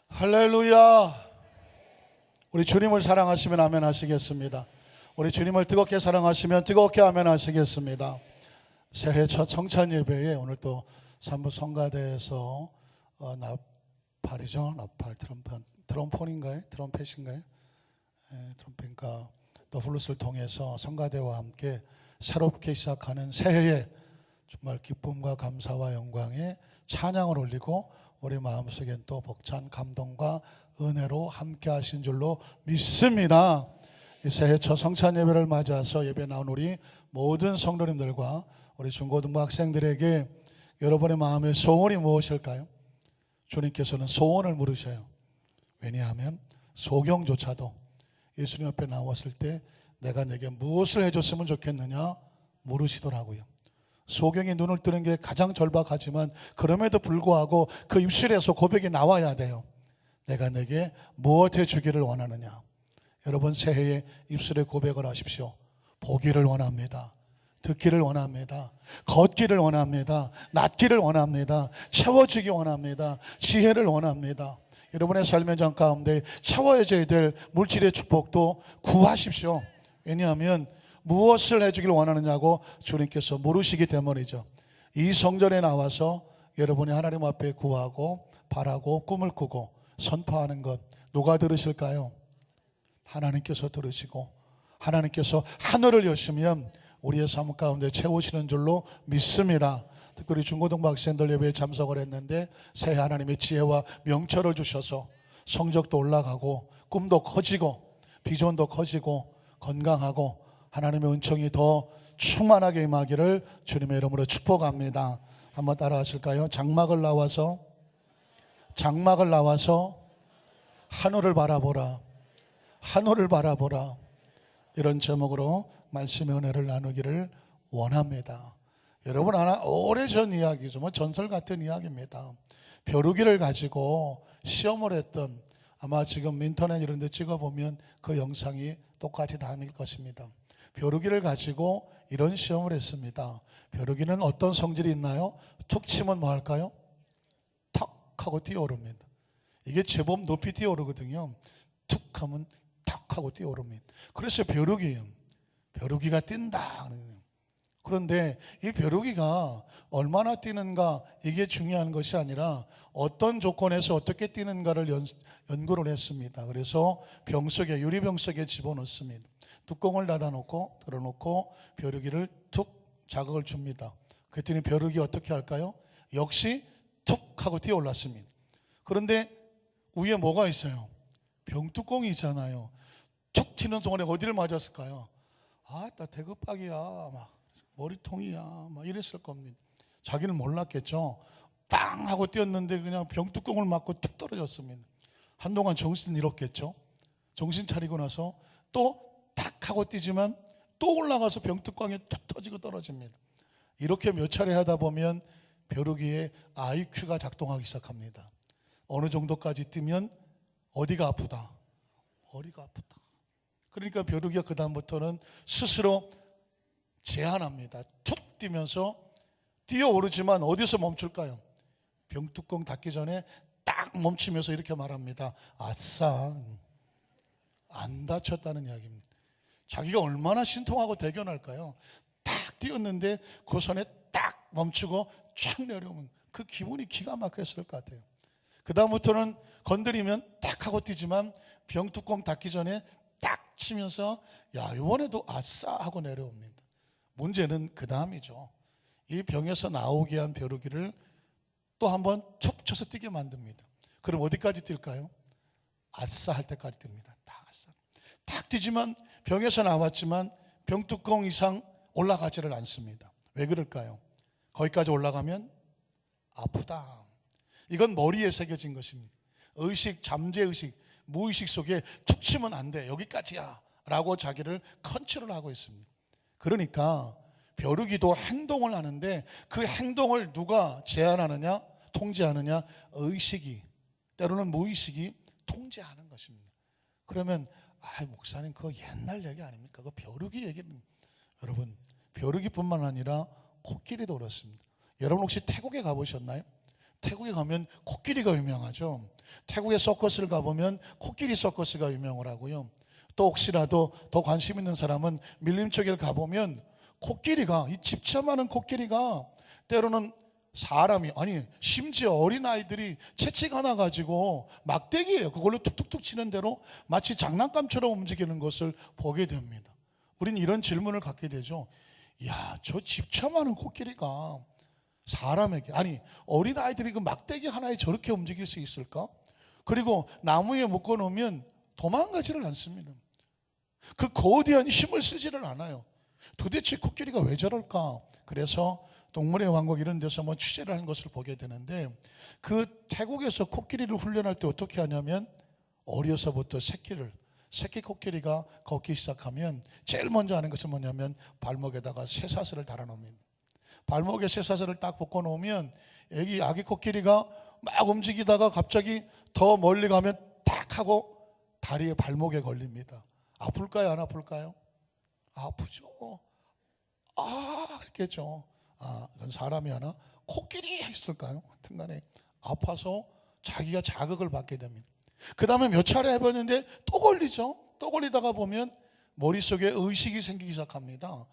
할렐루야. 우리 주님을 사랑하시면 아멘 하시겠습니다. 우리 주님을 뜨겁게 사랑하시면 뜨겁게 아멘 하시겠습니다. 새해 첫 성찬 예배에 오늘 또 산부 성가대에서 나팔이죠. 나팔 트럼폰인가요? 트럼펫인가요? 트럼펫인가 또 플루스를 통해서 성가대와 함께 새롭게 시작하는 새해에 정말 기쁨과 감사와 영광에 찬양을 올리고 우리 마음속엔 또 벅찬 감동과 은혜로 함께 하신 줄로 믿습니다. 이 새해 첫 성찬 예배를 맞아서 예배 나온 우리 모든 성도님들과 우리 중고등부 학생들에게 여러분의 마음의 소원이 무엇일까요? 주님께서는 소원을 물으셔요. 왜냐하면 소경조차도 예수님 앞에 나왔을 때 내가 내게 무엇을 해줬으면 좋겠느냐 물으시더라고요. 소경이 눈을 뜨는 게 가장 절박하지만 그럼에도 불구하고 그 입술에서 고백이 나와야 돼요. 내가 내게 무엇 해주기를 원하느냐. 여러분 새해에 입술에 고백을 하십시오. 보기를 원합니다. 듣기를 원합니다. 걷기를 원합니다. 낫기를 원합니다. 채워지기 원합니다. 지혜를 원합니다. 여러분의 삶의 장 가운데 채워져야 될 물질의 축복도 구하십시오. 왜냐하면 무엇을 해주길 원하느냐고 주님께서 물으시기 때문이죠. 이 성전에 나와서 여러분이 하나님 앞에 구하고 바라고 꿈을 꾸고 선포하는 것 누가 들으실까요? 하나님께서 들으시고 하나님께서 하늘을 여시면 우리의 삶 가운데 채우시는 줄로 믿습니다. 특별히 중고등부 학생들 예배에 참석을 했는데 새해 하나님의 지혜와 명철을 주셔서 성적도 올라가고 꿈도 커지고 비전도 커지고 건강하고 하나님의 은총이 더 충만하게 임하기를 주님의 이름으로 축복합니다. 한번 따라 하실까요? 장막을 나와서 하늘을 바라보라. 하늘을 바라보라. 이런 제목으로 말씀의 은혜를 나누기를 원합니다. 여러분 하나 오래전 이야기죠. 뭐 전설 같은 이야기입니다. 벼루기를 가지고 시험을 했던 아마 지금 인터넷 이런 데 찍어보면 그 영상이 똑같이 담길 것입니다. 벼루기를 가지고 이런 시험을 했습니다. 벼루기는 어떤 성질이 있나요? 툭 치면 뭐 할까요? 턱 하고 뛰어오릅니다. 이게 제법 높이 뛰어오르거든요. 툭 하면 턱 하고 뛰어오릅니다. 그래서 벼루기가 뛴다. 그런데 이 벼루기가 얼마나 뛰는가 이게 중요한 것이 아니라 어떤 조건에서 어떻게 뛰는가를 연구를 했습니다. 그래서 유리병 속에 집어넣습니다. 뚜껑을 닫아놓고 들어놓고 벼루기를 툭 자극을 줍니다. 그랬더니 벼루기 어떻게 할까요? 역시 툭 하고 뛰어올랐습니다. 그런데 위에 뭐가 있어요? 병뚜껑이 있잖아요. 툭 튀는 동안에 어디를 맞았을까요? 나 대급박이야, 막 머리통이야, 막 이랬을 겁니다. 자기는 몰랐겠죠. 빵 하고 뛰었는데 그냥 병뚜껑을 맞고 툭 떨어졌습니다. 한동안 정신 잃었겠죠. 정신 차리고 나서 또 탁 하고 뛰지만 또 올라가서 병뚜껑에 툭 터지고 떨어집니다. 이렇게 몇 차례 하다 보면 벼루기의 IQ가 작동하기 시작합니다. 어느 정도까지 뛰면 어디가 아프다, 허리가 아프다. 그러니까 벼루기가 그 다음부터는 스스로 제한합니다. 툭 뛰면서 뛰어오르지만 어디서 멈출까요? 병뚜껑 닫기 전에 딱 멈추면서 이렇게 말합니다. 아싸, 안 다쳤다는 이야기입니다. 자기가 얼마나 신통하고 대견할까요? 딱 뛰었는데 그 손에 딱 멈추고 쫙 내려오면 그 기분이 기가 막혔을 것 같아요. 그 다음부터는 건드리면 딱 하고 뛰지만 병뚜껑 닫기 전에 딱 치면서 이번에도 아싸 하고 내려옵니다. 문제는 그 다음이죠. 이 병에서 나오게 한 벼루기를 또 한번 툭 쳐서 뛰게 만듭니다. 그럼 어디까지 뛸까요? 아싸 할 때까지 뜁니다. 탁 뛰지만 병에서 나왔지만 병뚜껑 이상 올라가지를 않습니다. 왜 그럴까요? 거기까지 올라가면 아프다. 이건 머리에 새겨진 것입니다. 의식, 잠재의식, 무의식 속에 툭 치면 안 돼. 여기까지야 라고 자기를 컨트롤하고 있습니다. 그러니까 벼루기도 행동을 하는데 그 행동을 누가 제한하느냐, 통제하느냐? 의식이, 때로는 무의식이 통제하는 것입니다. 그러면 목사님 그거 옛날 얘기 아닙니까? 그거 벼루기 얘기는. 여러분 벼루기뿐만 아니라 코끼리도 그렇습니다. 여러분 혹시 태국에 가보셨나요? 태국에 가면 코끼리가 유명하죠. 태국의 서커스를 가보면 코끼리 서커스가 유명을 하고요. 또 혹시라도 더 관심 있는 사람은 밀림 쪽에 가보면 코끼리가, 이 집차많은 코끼리가 때로는 사람이, 아니 심지어 어린아이들이 채찍 하나 가지고 막대기예요. 그걸로 툭툭툭 치는 대로 마치 장난감처럼 움직이는 것을 보게 됩니다. 우린 이런 질문을 갖게 되죠. 야, 저 집차많은 코끼리가 사람에게, 아니 어린아이들이 그 막대기 하나에 저렇게 움직일 수 있을까? 그리고 나무에 묶어놓으면 도망가지를 않습니다. 그 거대한 힘을 쓰지를 않아요. 도대체 코끼리가 왜 저럴까? 그래서 동물의 왕국 이런 데서 뭐 취재를 한 것을 보게 되는데, 그 태국에서 코끼리를 훈련할 때 어떻게 하냐면 어려서부터 새끼 코끼리가 걷기 시작하면 제일 먼저 하는 것은 뭐냐면 발목에다가 쇠사슬을 달아놓습니다. 발목에 쇠사슬을 딱 묶어 놓으면 아기 코끼리가 막 움직이다가 갑자기 더 멀리 가면 탁 하고 다리에 발목에 걸립니다. 아플까요? 안 아플까요? 아프죠. 했겠죠. 그건 사람이 하나 코끼리 했을까요? 하여튼 간에 아파서 자기가 자극을 받게 됩니다. 그 다음에 몇 차례 해봤는데 또 걸리죠. 또 걸리다가 보면 머릿속에 의식이 생기기 시작합니다.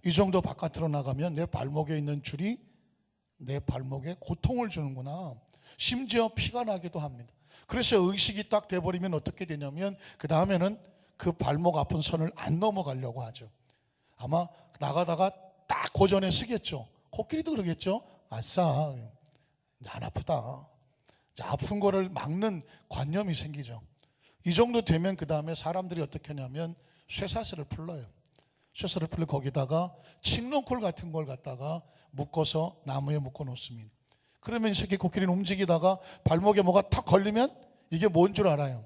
이 정도 바깥으로 나가면 내 발목에 있는 줄이 내 발목에 고통을 주는구나. 심지어 피가 나기도 합니다. 그래서 의식이 딱 돼버리면 어떻게 되냐면 그 다음에는 그 발목 아픈 선을 안 넘어가려고 하죠. 아마 나가다가 딱 고전에 쓰겠죠. 코끼리도 그러겠죠. 아싸, 이제 안 아프다. 이제 아픈 거를 막는 관념이 생기죠. 이 정도 되면 그 다음에 사람들이 어떻게 하냐면 쇠사슬을 풀러요. 쇠사슬을 풀러 거기다가 칡롱콜 같은 걸 갖다가 묶어서 나무에 묶어 놓습니다. 그러면 이 새끼 코끼리는 움직이다가 발목에 뭐가 탁 걸리면 이게 뭔 줄 알아요?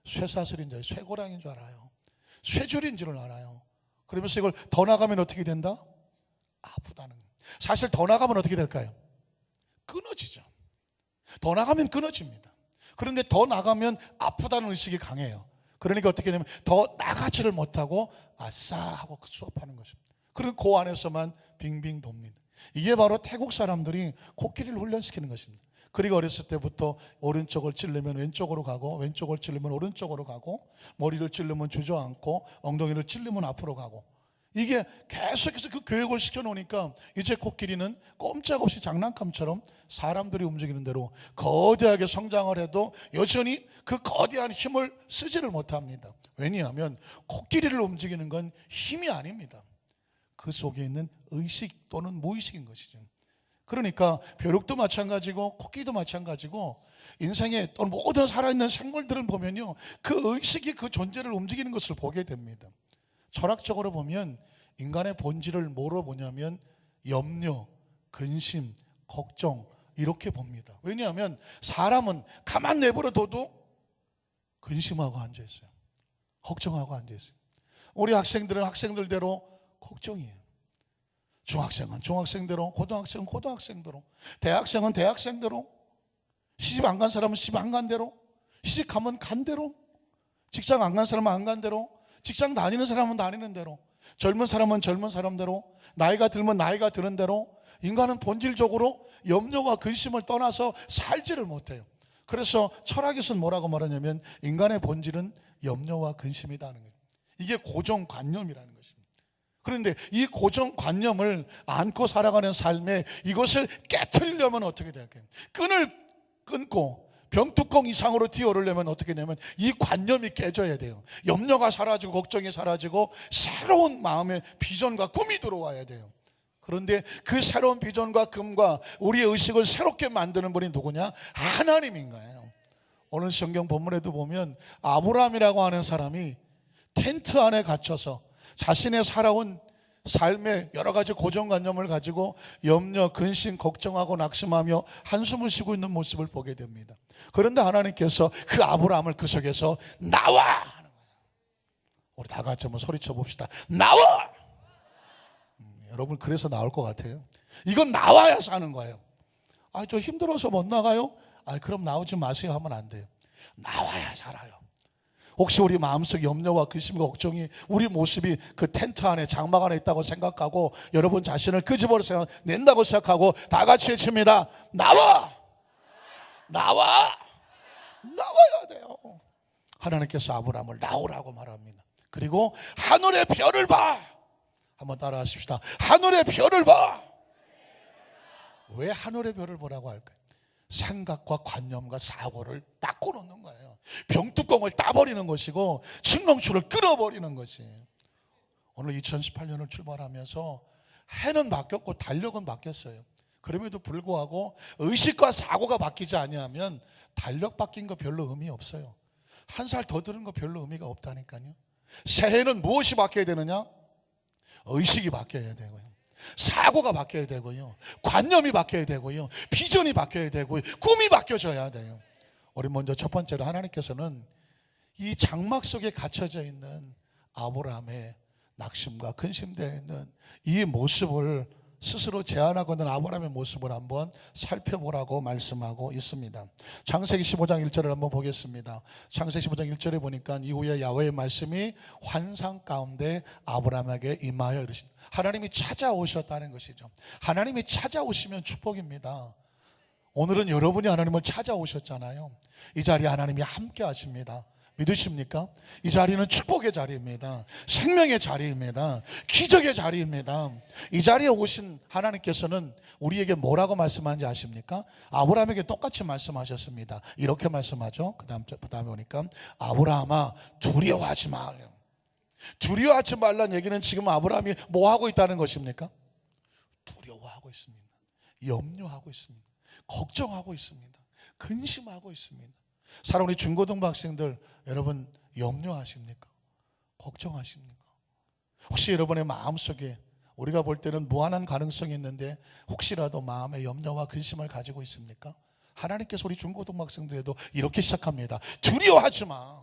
쇠사슬인 줄, 쇠고랑인 줄 알아요. 쇠줄인 줄 알아요. 그러면서 이걸 더 나가면 어떻게 된다? 아프다는 거예요. 사실 더 나가면 어떻게 될까요? 끊어지죠. 더 나가면 끊어집니다. 그런데 더 나가면 아프다는 의식이 강해요. 그러니까 어떻게 되면 더 나가지를 못하고 아싸 하고 수업하는 것입니다. 그리고 그 안에서만 빙빙 돕니다. 이게 바로 태국 사람들이 코끼리를 훈련시키는 것입니다. 그리고 어렸을 때부터 오른쪽을 찌르면 왼쪽으로 가고, 왼쪽을 찌르면 오른쪽으로 가고, 머리를 찌르면 주저앉고, 엉덩이를 찌르면 앞으로 가고, 이게 계속해서 그 교육을 시켜놓으니까 이제 코끼리는 꼼짝없이 장난감처럼 사람들이 움직이는 대로 거대하게 성장을 해도 여전히 그 거대한 힘을 쓰지를 못합니다. 왜냐하면 코끼리를 움직이는 건 힘이 아닙니다. 그 속에 있는 의식 또는 무의식인 것이죠. 그러니까 벼룩도 마찬가지고 코끼리도 마찬가지고 인생의 또는 모든 살아있는 생물들을 보면요, 그 의식이 그 존재를 움직이는 것을 보게 됩니다. 철학적으로 보면 인간의 본질을 뭐로 보냐면 염려, 근심, 걱정 이렇게 봅니다. 왜냐하면 사람은 가만 내버려둬도 근심하고 앉아있어요. 걱정하고 앉아있어요. 우리 학생들은 학생들대로 걱정이에요. 중학생은 중학생대로, 고등학생은 고등학생대로, 대학생은 대학생대로, 시집 안 간 사람은 시집 안 간 대로, 시집 가면 간 대로, 직장 안 간 사람은 안 간 대로, 직장 다니는 사람은 다니는 대로, 젊은 사람은 젊은 사람대로, 나이가 들면 나이가 드는 대로, 인간은 본질적으로 염려와 근심을 떠나서 살지를 못해요. 그래서 철학에서는 뭐라고 말하냐면 인간의 본질은 염려와 근심이다는 거예요. 이게 고정관념이라는 것입니다. 그런데 이 고정관념을 안고 살아가는 삶에 이것을 깨트리려면 어떻게 될까요? 끈을 끊고 병뚜껑 이상으로 튀어오르려면 어떻게 되냐면 이 관념이 깨져야 돼요. 염려가 사라지고 걱정이 사라지고 새로운 마음의 비전과 꿈이 들어와야 돼요. 그런데 그 새로운 비전과 꿈과 우리의 의식을 새롭게 만드는 분이 누구냐? 하나님인 거예요. 오늘 성경 본문에도 보면 아브라함이라고 하는 사람이 텐트 안에 갇혀서 자신의 살아온 삶의 여러 가지 고정관념을 가지고 염려, 근심, 걱정하고 낙심하며 한숨을 쉬고 있는 모습을 보게 됩니다. 그런데 하나님께서 그 아브라함을 그 속에서 나와! 우리 다 같이 한번 소리쳐 봅시다. 나와! 여러분 그래서 나올 것 같아요. 이건 나와야 사는 거예요. 저 힘들어서 못 나가요? 그럼 나오지 마세요 하면 안 돼요. 나와야 살아요. 혹시 우리 마음속 염려와 근심과 걱정이 우리 모습이 그 텐트 안에 장막 안에 있다고 생각하고 여러분 자신을 끄집어내서 낸다고 생각하고 다 같이 외칩니다. 나와! 나와! 나와야 돼요. 하나님께서 아브라함을 나오라고 말합니다. 그리고 하늘의 별을 봐. 한번 따라 하십시다. 하늘의 별을 봐. 왜 하늘의 별을 보라고 할까요? 생각과 관념과 사고를 바꿔놓는 거예요. 병뚜껑을 따버리는 것이고 칙렁추를 끌어버리는 것이에요. 오늘 2018년을 출발하면서 해는 바뀌었고 달력은 바뀌었어요. 그럼에도 불구하고 의식과 사고가 바뀌지 아니하면 달력 바뀐 거 별로 의미 없어요. 한 살 더 들은 거 별로 의미가 없다니까요. 새해는 무엇이 바뀌어야 되느냐? 의식이 바뀌어야 되고요. 사고가 바뀌어야 되고요. 관념이 바뀌어야 되고요. 비전이 바뀌어야 되고요. 꿈이 바뀌어져야 돼요. 우리 먼저 첫 번째로 하나님께서는 이 장막 속에 갇혀져 있는 아브라함의 낙심과 근심되어 있는 이 모습을 스스로 제안하고 있는 아브라함의 모습을 한번 살펴보라고 말씀하고 있습니다. 창세기 15장 1절을 한번 보겠습니다. 창세기 15장 1절에 보니까 이후에 야훼의 말씀이 환상 가운데 아브라함에게 임하여 이르신, 하나님이 찾아오셨다는 것이죠. 하나님이 찾아오시면 축복입니다. 오늘은 여러분이 하나님을 찾아오셨잖아요. 이 자리에 하나님이 함께 하십니다. 믿으십니까? 이 자리는 축복의 자리입니다. 생명의 자리입니다. 기적의 자리입니다. 이 자리에 오신 하나님께서는 우리에게 뭐라고 말씀하는지 아십니까? 아브라함에게 똑같이 말씀하셨습니다. 이렇게 말씀하죠. 그 다음에 보니까 아브라함아 두려워하지 마. 두려워하지 말라는 얘기는 지금 아브라함이 뭐 하고 있다는 것입니까? 두려워하고 있습니다. 염려하고 있습니다. 걱정하고 있습니다. 근심하고 있습니다. 사랑 우리 중고등부 학생들, 여러분 염려하십니까? 걱정하십니까? 혹시 여러분의 마음속에 우리가 볼 때는 무한한 가능성이 있는데 혹시라도 마음에 염려와 근심을 가지고 있습니까? 하나님께서 우리 중고등부 학생들에도 이렇게 시작합니다. 두려워하지 마.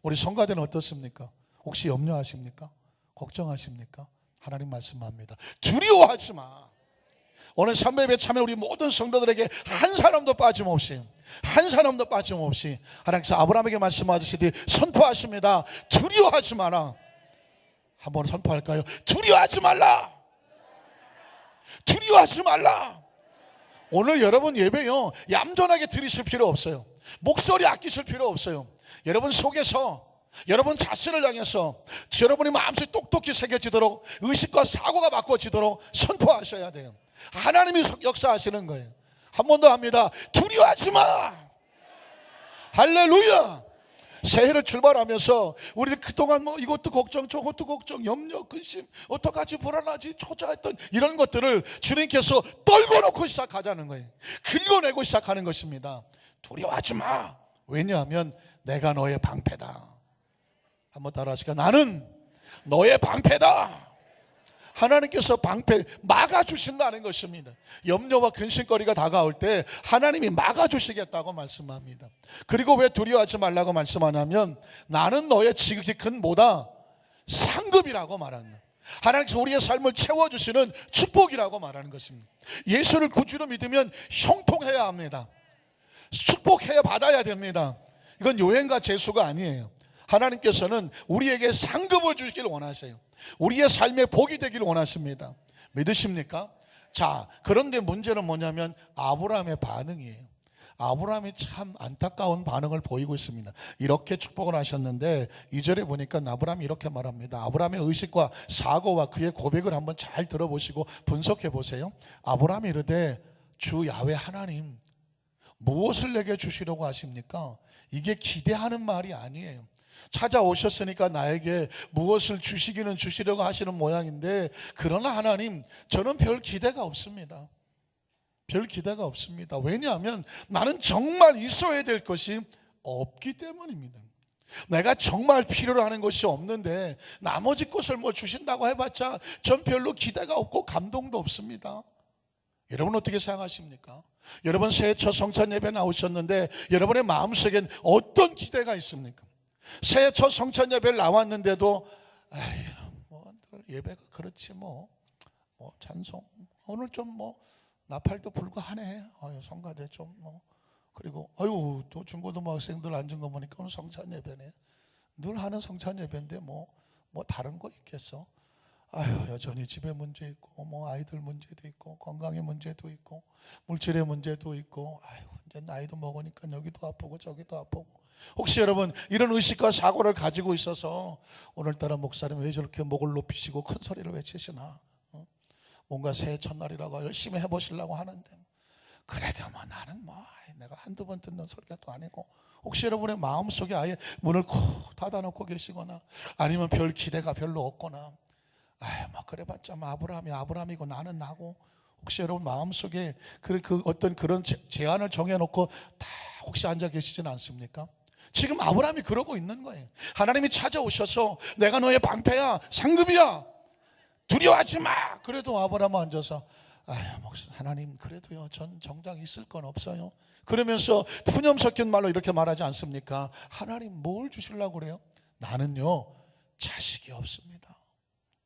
우리 성가대는 어떻습니까? 혹시 염려하십니까? 걱정하십니까? 하나님 말씀합니다. 두려워하지 마. 오늘 삼배에 참여 우리 모든 성도들에게 한 사람도 빠짐없이 하나님께서 아브라함에게 말씀하시되 선포하십니다. 두려워하지 마라. 한번 선포할까요? 두려워하지 말라. 두려워하지 말라. 오늘 여러분 예배요 얌전하게 들으실 필요 없어요. 목소리 아끼실 필요 없어요. 여러분 속에서 여러분 자신을 향해서 여러분의 마음속에 똑똑히 새겨지도록 의식과 사고가 바꿔지도록 선포하셔야 돼요. 하나님이 역사하시는 거예요. 한 번 더 합니다. 두려워하지 마. 할렐루야. 새해를 출발하면서 우리는 그동안 뭐 이것도 걱정 저것도 걱정 염려 근심 어떡하지 불안하지 초조했던 이런 것들을 주님께서 떨궈놓고 시작하자는 거예요. 긁어내고 시작하는 것입니다. 두려워하지 마. 왜냐하면 내가 너의 방패다. 한번 따라 하시까? 나는 너의 방패다. 하나님께서 방패 막아주신다는 것입니다. 염려와 근심거리가 다가올 때 하나님이 막아주시겠다고 말씀합니다. 그리고 왜 두려워하지 말라고 말씀하냐면 나는 너의 지극히 큰 뭐다? 상급이라고 말합니다. 하나님께서 우리의 삶을 채워주시는 축복이라고 말하는 것입니다. 예수를 구주로 믿으면 형통해야 합니다. 축복해야 받아야 됩니다. 이건 요행과 재수가 아니에요. 하나님께서는 우리에게 상급을 주시길 원하세요. 우리의 삶에 복이 되기를 원하십니다. 믿으십니까? 자, 그런데 문제는 뭐냐면 아브라함의 반응이에요. 아브라함이 참 안타까운 반응을 보이고 있습니다. 이렇게 축복을 하셨는데 2절에 보니까 아브라함이 이렇게 말합니다. 아브라함의 의식과 사고와 그의 고백을 한번 잘 들어보시고 분석해 보세요. 아브라함이 이르되 주 야훼 하나님 무엇을 내게 주시려고 하십니까? 이게 기대하는 말이 아니에요. 찾아오셨으니까 나에게 무엇을 주시기는 주시려고 하시는 모양인데 그러나 하나님 저는 별 기대가 없습니다. 별 기대가 없습니다. 왜냐하면 나는 정말 있어야 될 것이 없기 때문입니다. 내가 정말 필요로 하는 것이 없는데 나머지 것을 뭐 주신다고 해봤자 전 별로 기대가 없고 감동도 없습니다. 여러분 어떻게 생각하십니까? 여러분 새해 첫 성찬 예배 나오셨는데 여러분의 마음속엔 어떤 기대가 있습니까? 새해 첫 성찬 예배를 나왔는데도 뭐 예배가 그렇지 뭐 찬송 오늘 좀 뭐 나팔도 불고 하네. 성가대 좀 뭐 그리고 아유 또 중고등학생들 앉은 거 보니까 오늘 성찬 예배네. 늘 하는 성찬 예배인데 뭐 다른 거 있겠어? 아유 여전히 집에 문제 있고 뭐 아이들 문제도 있고 건강의 문제도 있고 물질의 문제도 있고 아유 이제 나이도 먹으니까 여기도 아프고 저기도 아프고. 혹시 여러분 이런 의식과 사고를 가지고 있어서 오늘따라 목사님 왜 저렇게 목을 높이시고 큰 소리를 외치시나? 뭔가 새해 첫날이라고 열심히 해보시려고 하는데 그래도 뭐 나는 뭐 내가 한두 번 듣는 소리가 또 아니고. 혹시 여러분의 마음속에 아예 문을 콕 닫아놓고 계시거나 아니면 별 기대가 별로 없거나 아유 뭐 그래봤자 뭐 아브라함이고 나는 나고. 혹시 여러분 마음속에 그 어떤 그런 제한을 정해놓고 다 혹시 앉아 계시지는 않습니까? 지금 아브라함이 그러고 있는 거예요. 하나님이 찾아오셔서 내가 너의 방패야, 상급이야, 두려워하지 마. 그래도 아브라함은 앉아서 아유 하나님 그래도요 전 정작 있을 건 없어요. 그러면서 푸념 섞인 말로 이렇게 말하지 않습니까? 하나님 뭘 주시려고 그래요? 나는요 자식이 없습니다.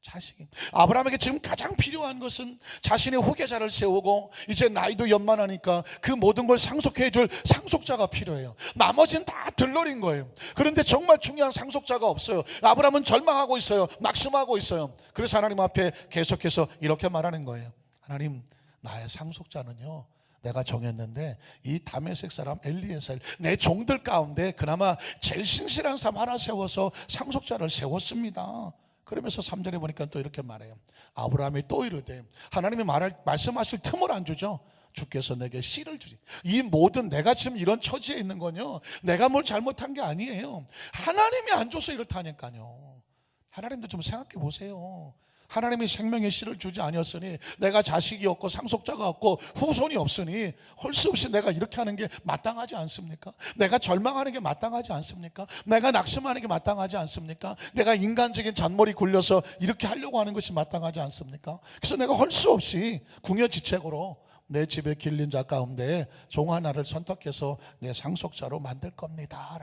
자식이. 아브라함에게 지금 가장 필요한 것은 자신의 후계자를 세우고 이제 나이도 연만하니까 그 모든 걸 상속해 줄 상속자가 필요해요. 나머지는 다 들러린 거예요. 그런데 정말 중요한 상속자가 없어요. 아브라함은 절망하고 있어요. 낙심하고 있어요. 그래서 하나님 앞에 계속해서 이렇게 말하는 거예요. 하나님 나의 상속자는요 내가 정했는데 이 다메섹 사람 엘리에셀 내 종들 가운데 그나마 제일 신실한 사람 하나 세워서 상속자를 세웠습니다. 그러면서 3절에 보니까 또 이렇게 말해요. 아브라함이 또 이르되 하나님이 말씀하실 틈을 안 주죠. 주께서 내게 씨를 주리. 이 모든 내가 지금 이런 처지에 있는 건요 내가 뭘 잘못한 게 아니에요. 하나님이 안 줘서 이렇다니까요. 하나님도 좀 생각해 보세요. 하나님이 생명의 씨를 주지 아니었으니 내가 자식이 없고 상속자가 없고 후손이 없으니 할 수 없이 내가 이렇게 하는 게 마땅하지 않습니까? 내가 절망하는 게 마땅하지 않습니까? 내가 낙심하는 게 마땅하지 않습니까? 내가 인간적인 잔머리 굴려서 이렇게 하려고 하는 것이 마땅하지 않습니까? 그래서 내가 할 수 없이 궁여지책으로 내 집에 길린 자 가운데 종 하나를 선택해서 내 상속자로 만들 겁니다.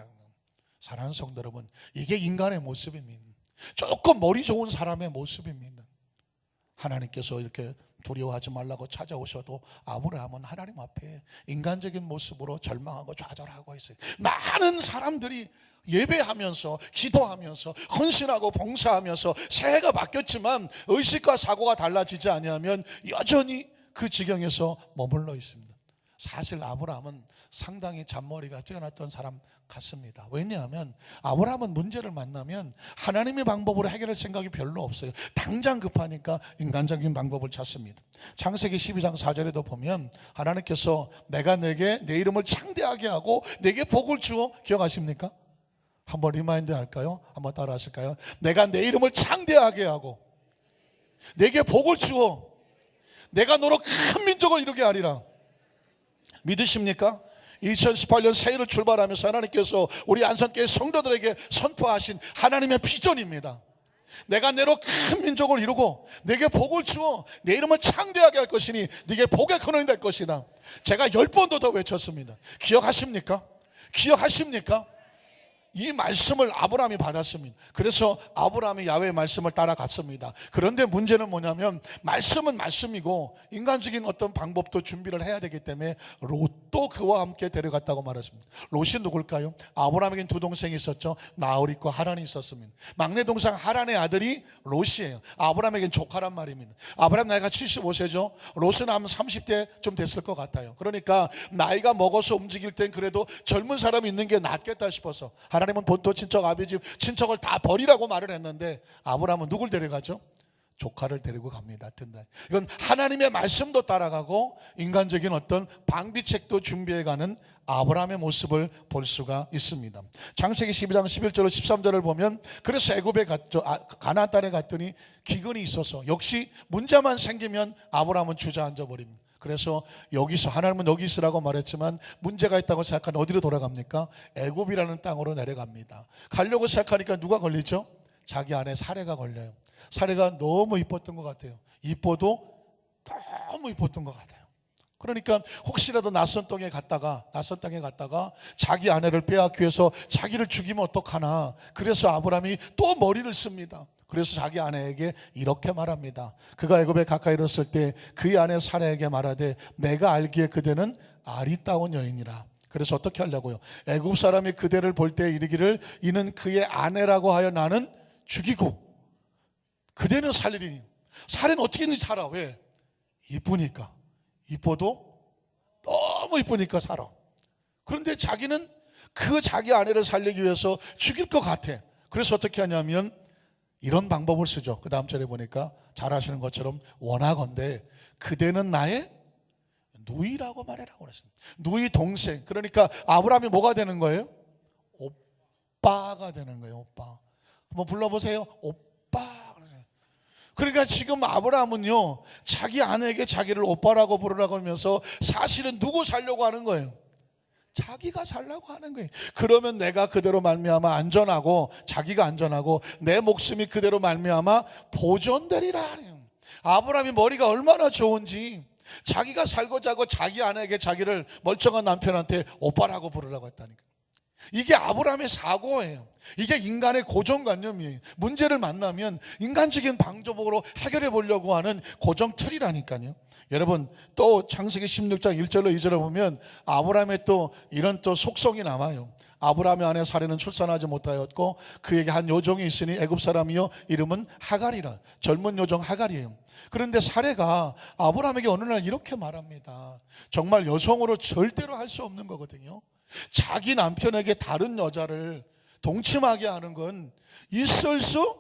사랑하는 성도 여러분, 이게 인간의 모습입니다. 조금 머리 좋은 사람의 모습입니다. 하나님께서 이렇게 두려워하지 말라고 찾아오셔도 아브라함은 하나님 앞에 인간적인 모습으로 절망하고 좌절하고 있어요. 많은 사람들이 예배하면서 기도하면서 헌신하고 봉사하면서 새해가 바뀌었지만 의식과 사고가 달라지지 아니하면 여전히 그 지경에서 머물러 있습니다. 사실 아브라함은 상당히 잔머리가 뛰어났던 사람 같습니다. 왜냐하면 아브라함은 문제를 만나면 하나님의 방법으로 해결할 생각이 별로 없어요. 당장 급하니까 인간적인 방법을 찾습니다. 창세기 12장 4절에도 보면 하나님께서 내가 내게 내 이름을 창대하게 하고 내게 복을 주어, 기억하십니까? 한번 리마인드 할까요? 한번 따라 하실까요? 내가 내 이름을 창대하게 하고 내게 복을 주어 내가 너로 큰 민족을 이루게 하리라. 믿으십니까? 2018년 새해를 출발하면서 하나님께서 우리 안산교회 성도들에게 선포하신 하나님의 비전입니다. 내가 내로 큰 민족을 이루고 내게 복을 주어 내 이름을 창대하게 할 것이니 네게 복의 근원이 될 것이다. 제가 10번도 더 외쳤습니다. 기억하십니까? 기억하십니까? 이 말씀을 아브라함이 받았습니다. 그래서 아브라함이 야훼의 말씀을 따라갔습니다. 그런데 문제는 뭐냐면 말씀은 말씀이고 인간적인 어떤 방법도 준비를 해야 되기 때문에 롯도 그와 함께 데려갔다고 말했습니다. 롯이 누굴까요? 아브라함에겐 두 동생이 있었죠. 나홀 있고 하란이 있었습니다. 막내 동생 하란의 아들이 롯이에요. 아브라함에겐 조카란 말입니다. 아브라함 나이가 75세죠. 롯은 아마 30대 좀 됐을 것 같아요. 그러니까 나이가 먹어서 움직일 땐 그래도 젊은 사람이 있는 게 낫겠다 싶어서 하나님은 본토 친척 아비집 친척을 다 버리라고 말을 했는데 아브라함은 누굴 데려가죠? 조카를 데리고 갑니다. 이건 하나님의 말씀도 따라가고 인간적인 어떤 방비책도 준비해가는 아브라함의 모습을 볼 수가 있습니다. 창세기 12장 11절로 13절을 보면 그래서 애굽에 갔죠. 가나안 땅에 갔더니 기근이 있어서 역시 문제만 생기면 아브라함은 주저앉아 버립니다. 그래서 여기서 하나님은 여기 있으라고 말했지만 문제가 있다고 생각하면 어디로 돌아갑니까? 애굽이라는 땅으로 내려갑니다. 가려고 생각하니까 누가 걸리죠? 자기 아내 사레가 걸려요. 사레가 너무 이뻤던 것 같아요. 이뻐도 너무 이뻤던 것 같아요. 그러니까 혹시라도 낯선 땅에 갔다가 자기 아내를 빼앗기 위해서 자기를 죽이면 어떡하나. 그래서 아브라함이 또 머리를 씁니다. 그래서 자기 아내에게 이렇게 말합니다. 그가 애굽에 가까이 이르렀을 때 그의 아내 사라에게 말하되 내가 알기에 그대는 아리따운 여인이라. 그래서 어떻게 하려고요? 애굽 사람이 그대를 볼 때 이르기를 이는 그의 아내라고 하여 나는 죽이고 그대는 살리리니. 살인은 어떻게든지 살아. 왜? 이쁘니까. 이뻐도 너무 이쁘니까 살아. 그런데 자기는 그 자기 아내를 살리기 위해서 죽일 것 같아. 그래서 어떻게 하냐면 이런 방법을 쓰죠. 그 다음 절에 보니까 잘 아시는 것처럼 원하건대 그대는 나의 누이라고 말해라고 그랬습니다. 누이 동생. 그러니까 아브라함이 뭐가 되는 거예요? 오빠가 되는 거예요. 오빠. 한번 불러보세요. 오빠. 그러니까 지금 아브라함은요 자기 아내에게 자기를 오빠라고 부르라고 하면서 사실은 누구 살려고 하는 거예요? 자기가 살려고 하는 거예요. 그러면 내가 그대로 말미암아 안전하고 자기가 안전하고 내 목숨이 그대로 말미암아 보존되리라. 아브라함이 머리가 얼마나 좋은지 자기가 살고자 하고 자기 아내에게 자기를 멀쩡한 남편한테 오빠라고 부르라고 했다니까. 이게 아브라함의 사고예요. 이게 인간의 고정관념이에요. 문제를 만나면 인간적인 방법으로 해결해 보려고 하는 고정 틀이라니까요. 여러분 또 창세기 16장 1절로 2절을 보면 아브라함의 또 이런 또 속성이 남아요. 아브라함의 아내 사례는 출산하지 못하였고 그에게 한 여종이 있으니 애굽 사람이요 이름은 하갈이라. 젊은 여종 하갈이에요. 그런데 사례가 아브라함에게 어느 날 이렇게 말합니다. 정말 여성으로 절대로 할 수 없는 거거든요. 자기 남편에게 다른 여자를 동침하게 하는 건 있을 수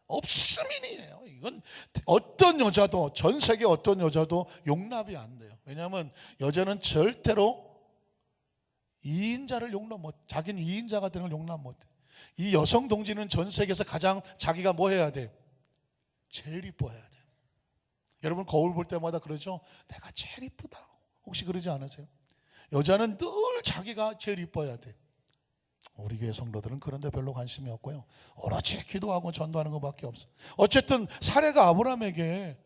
없음이에요. 이건 어떤 여자도 전 세계 어떤 여자도 용납이 안 돼요. 왜냐하면 여자는 절대로 이인자를 용납 못, 자기는 이인자가 되는 걸 용납 못해. 이 여성 동지는 전 세계에서 가장 자기가 뭐 해야 돼? 제일 이뻐해야 돼. 여러분 거울 볼 때마다 그러죠? 내가 제일 이쁘다. 혹시 그러지 않으세요? 여자는 늘 자기가 제일 이뻐야 돼. 우리 교회 성도들은 그런데 별로 관심이 없고요. 오로지 기도하고 전도하는 것밖에 없어. 어쨌든 사례가 아브라함에게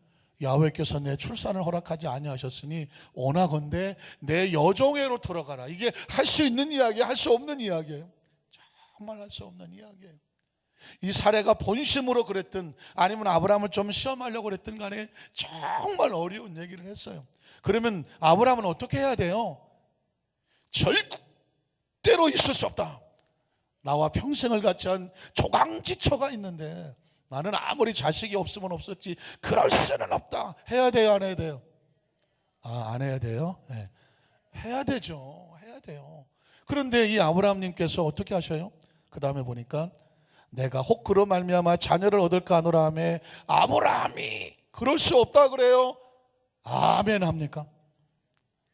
야훼께서 내 출산을 허락하지 아니하셨으니 원하건대 내 여종애로 들어가라. 이게 할 수 있는 이야기, 할 수 없는 이야기예요. 정말 할 수 없는 이야기예요. 이 사례가 본심으로 그랬든 아니면 아브라함을 좀 시험하려고 그랬든 간에 정말 어려운 얘기를 했어요. 그러면 아브라함은 어떻게 해야 돼요? 절대로 있을 수 없다. 나와 평생을 같이 한 조강지처가 있는데 나는 아무리 자식이 없으면 없었지 그럴 수는 없다. 해야 돼요, 안 해야 돼요? 안 해야 돼요? 네. 해야 되죠. 해야 돼요. 그런데 이 아브라함님께서 어떻게 하셔요? 그 다음에 보니까 내가 혹 그로 말미암아 자녀를 얻을까 하노라 하매 아브라함이 그럴 수 없다 그래요. 아멘 합니까?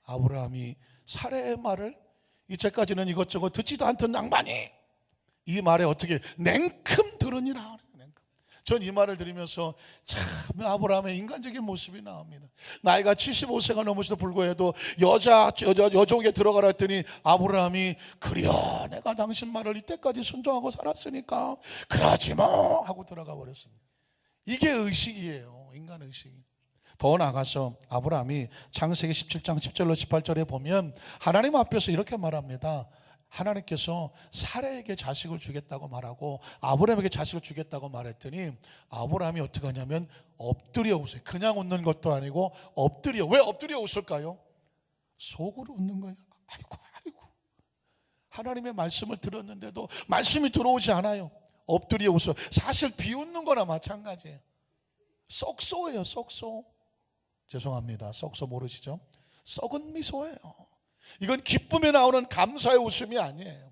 아브라함이 사례의 말을 이제까지는 이것저것 듣지도 않던 양반이 이 말에 어떻게 냉큼 들으니라. 전 이 말을 들으면서 참 아브라함의 인간적인 모습이 나옵니다. 나이가 75세가 넘으시도 불구해도 여종에 들어가라 했더니 아브라함이 그려 내가 당신 말을 이때까지 순종하고 살았으니까 그러지 뭐 하고 들어가 버렸습니다. 이게 의식이에요. 인간 의식이. 더 나아가서 아브라함이 창세기 17장 10절로 18절에 보면 하나님 앞에서 이렇게 말합니다. 하나님께서 사례에게 자식을 주겠다고 말하고 아브라함에게 자식을 주겠다고 말했더니 아브라함이 어떻게 하냐면 엎드려 웃어요. 그냥 웃는 것도 아니고 엎드려. 왜 엎드려 웃을까요? 속으로 웃는 거예요. 아이고 하나님의 말씀을 들었는데도 말씀이 들어오지 않아요. 엎드려 웃어. 사실 비웃는 거나 마찬가지예요. 썩소예요. 썩소. 죄송합니다. 썩소 모르시죠? 썩은 미소예요. 이건 기쁨에 나오는 감사의 웃음이 아니에요.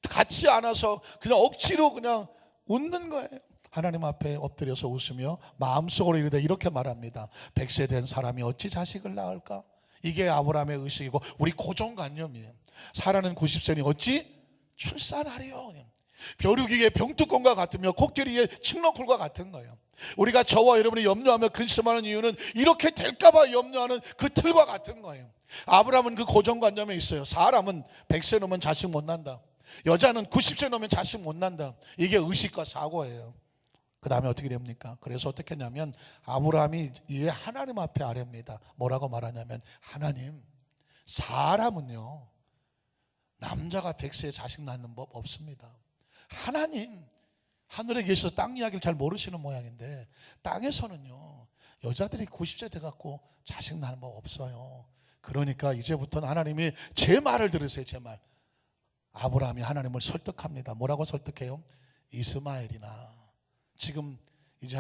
같이 안아서 그냥 억지로 그냥 웃는 거예요. 하나님 앞에 엎드려서 웃으며 마음속으로 이렇게 말합니다. 100세 된 사람이 어찌 자식을 낳을까? 이게 아브라함의 의식이고 우리 고정관념이에요. 사라는 90세니 어찌 출산하리요? 벼룩이의 병뚜껑과 같으며 코끼리의 칡너쿨과 같은 거예요. 우리가 저와 여러분이 염려하며 근심하는 이유는 이렇게 될까봐 염려하는 그 틀과 같은 거예요. 아브라함은 그 고정관념에 있어요. 사람은 100세 넘으면 자식 못 난다. 여자는 90세 넘으면 자식 못 난다. 이게 의식과 사고예요. 그 다음에 어떻게 됩니까? 그래서 어떻게 했냐면 아브라함이 이에 하나님 앞에 아뢰입니다. 뭐라고 말하냐면 하나님, 사람은요 남자가 100세에 자식 낳는 법 없습니다. 하나님, 하늘에 계셔서 땅 이야기를 잘 모르시는 모양인데 땅에서는요 여자들이 90세 돼갖고 자식 낳는 법 없어요. 그러니까 이제부터는 하나님이 제 말을 들으세요. 제 말. 아브라함이 하나님을 설득합니다. 뭐라고 설득해요? 이스마엘이나, 지금 이제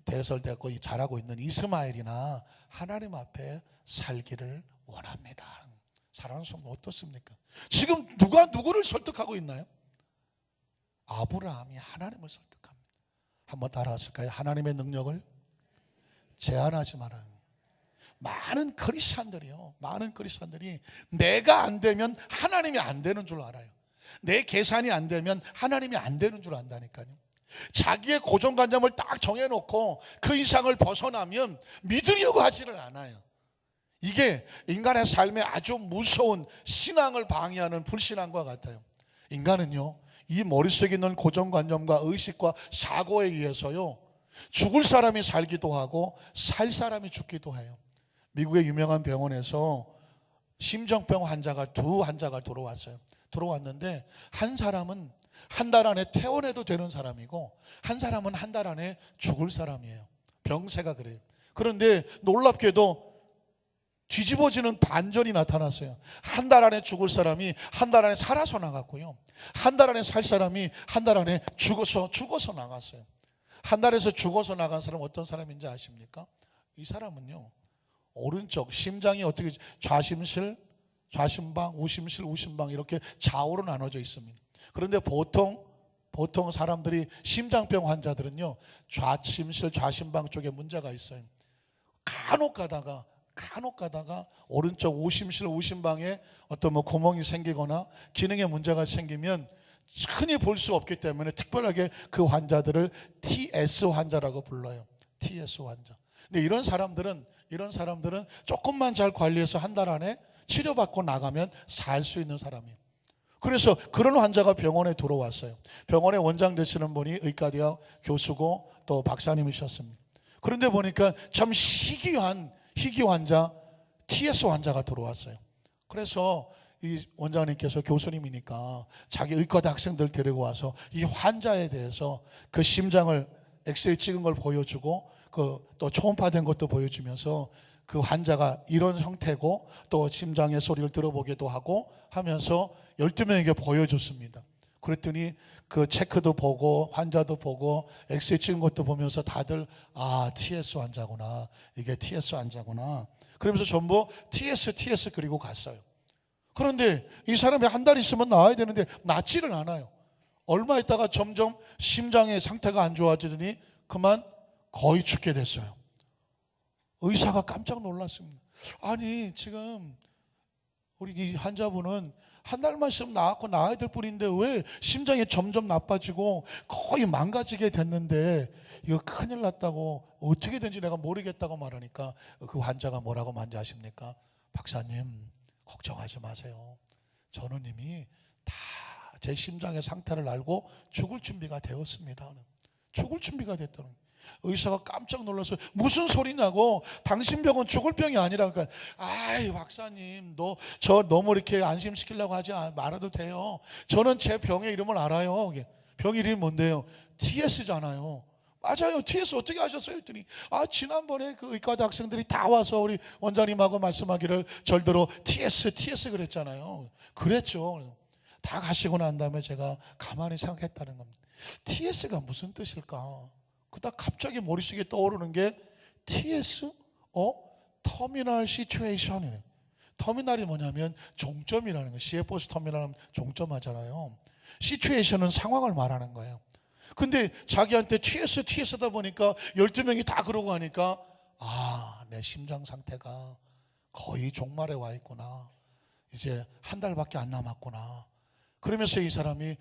대설되었고 자라고 있는 이스마엘이나 하나님 앞에 살기를 원합니다. 사랑하는 성도 어떻습니까? 지금 누가 누구를 설득하고 있나요? 아브라함이 하나님을 설득합니다. 한번 따라하실까요? 하나님의 능력을 제한하지 말아요. 많은 크리스찬들이 내가 안 되면 하나님이 안 되는 줄 알아요. 내 계산이 안 되면 하나님이 안 되는 줄 안다니까요. 자기의 고정관념을 딱 정해놓고 그 이상을 벗어나면 믿으려고 하지를 않아요. 이게 인간의 삶에 아주 무서운 신앙을 방해하는 불신앙과 같아요. 인간은요, 이 머릿속에 있는 고정관념과 의식과 사고에 의해서요, 죽을 사람이 살기도 하고 살 사람이 죽기도 해요. 미국의 유명한 병원에서 심정병 환자가 두 환자가 들어왔는데 한 사람은 한 달 안에 퇴원해도 되는 사람이고 한 사람은 한 달 안에 죽을 사람이에요. 병세가 그래요. 그런데 놀랍게도 뒤집어지는 반전이 나타났어요. 한 달 안에 죽을 사람이 한 달 안에 살아서 나갔고요, 한 달 안에 살 사람이 한 달 안에 죽어서 나갔어요. 한 달에서 죽어서 나간 사람은 어떤 사람인지 아십니까? 이 사람은요, 오른쪽 심장이 어떻게 좌심실, 좌심방, 우심실, 우심방 이렇게 좌우로 나눠져 있습니다. 그런데 보통 사람들이 심장병 환자들은요, 좌심실, 좌심방 쪽에 문제가 있어요. 간혹 가다가 오른쪽 우심실, 우심방에 어떤 구멍이 생기거나 기능에 문제가 생기면 흔히 볼 수 없기 때문에 특별하게 그 환자들을 TS 환자라고 불러요. TS 환자. 근데 이런 사람들은 조금만 잘 관리해서 한 달 안에 치료받고 나가면 살 수 있는 사람이에요. 그래서 그런 환자가 병원에 들어왔어요. 병원에 원장 되시는 분이 의과대학 교수고 또 박사님이셨습니다. 그런데 보니까 참 희귀한 환자, TS 환자가 들어왔어요. 그래서 이 원장님께서 교수님이니까 자기 의과대 학생들 데리고 와서 이 환자에 대해서 그 심장을 엑스레이 찍은 걸 보여주고 또 초음파된 것도 보여주면서 그 환자가 이런 형태고 또 심장의 소리를 들어보기도 하고 하면서 12명에게 보여줬습니다. 그랬더니 그 체크도 보고 환자도 보고 엑스레이 찍은 것도 보면서 다들 TS 환자구나, 이게 TS 환자구나 그러면서 전부 TS 그리고 갔어요. 그런데 이 사람이 한 달 있으면 나와야 되는데 낫지를 않아요. 얼마 있다가 점점 심장의 상태가 안 좋아지더니 그만 거의 죽게 됐어요. 의사가 깜짝 놀랐습니다. 아니 지금 우리 이 환자분은 한 달만 있으면 나와야 될 뿐인데 왜 심장이 점점 나빠지고 거의 망가지게 됐는데 이거 큰일 났다고, 어떻게 된지 내가 모르겠다고 말하니까 그 환자가 뭐라고 말인지 아십니까? 박사님 걱정하지 마세요. 저는 이미 다 제 심장의 상태를 알고 죽을 준비가 되었습니다. 죽을 준비가 됐다는 거예요. 의사가 깜짝 놀라서 무슨 소리냐고, 당신 병은 죽을 병이 아니라. 그러니까 아이 박사님 저 너무 이렇게 안심시키려고 하지 말아도 돼요. 저는 제 병의 이름을 알아요. 병 이름이 뭔데요? TS잖아요. 맞아요. TS 어떻게 아셨어요? 했더니 지난번에 그 의과대 학생들이 다 와서 우리 원장님하고 말씀하기를 절대로 TS 그랬잖아요. 그랬죠. 다 가시고 난 다음에 제가 가만히 생각했다는 겁니다. TS가 무슨 뜻일까? 그다 갑자기 머릿속에 떠오르는 게 TS? 터미널 시츄에이션이에요. 터미널이 뭐냐면 종점이라는 거예요. CF버스 터미널 하면 종점 하잖아요. 시츄에이션은 상황을 말하는 거예요. 근데 자기한테 TS다 보니까 12명이 다 그러고 하니까 내 심장 상태가 거의 종말에 와 있구나. 이제 한 달밖에 안 남았구나. 그러면서 이 사람이